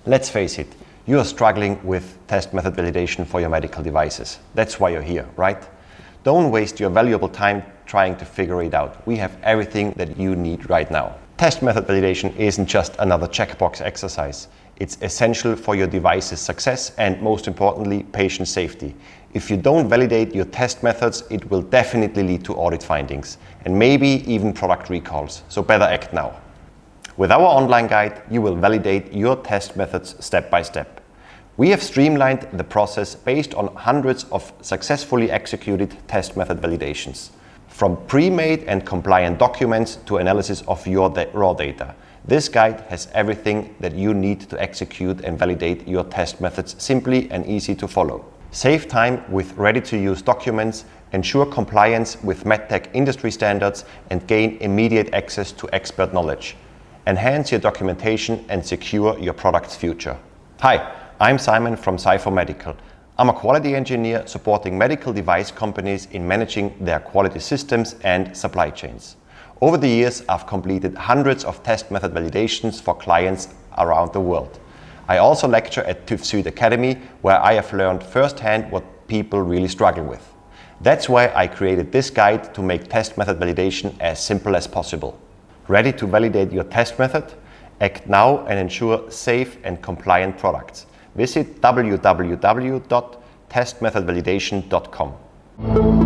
Let's face it, you are struggling with test method validation for your medical devices. That's why you're here, right? Don't waste your valuable time trying to figure it out. We have everything that you need right now. Test method validation isn't just another checkbox exercise. It's essential for your device's success and, most importantly, patient safety. If you don't validate your test methods, it will definitely lead to audit findings and maybe even product recalls, so better act now. With our online guide, you will validate your test methods step by step. We have streamlined the process based on hundreds of successfully executed test method validations. From pre-made and compliant documents to analysis of your raw data, this guide has everything that you need to execute and validate your test methods simply and easy to follow. Save time with ready-to-use documents, ensure compliance with MedTech industry standards, and gain immediate access to expert knowledge. Enhance your documentation and secure your product's future. Hi, I'm Simon from Cypher Medical. I'm a quality engineer supporting medical device companies in managing their quality systems and supply chains. Over the years, I've completed hundreds of test method validations for clients around the world. I also lecture at TÜV Süd Academy, where I have learned firsthand what people really struggle with. That's why I created this guide to make test method validation as simple as possible. Ready to validate your test method? Act now and ensure safe and compliant products. Visit www.testmethodvalidation.com.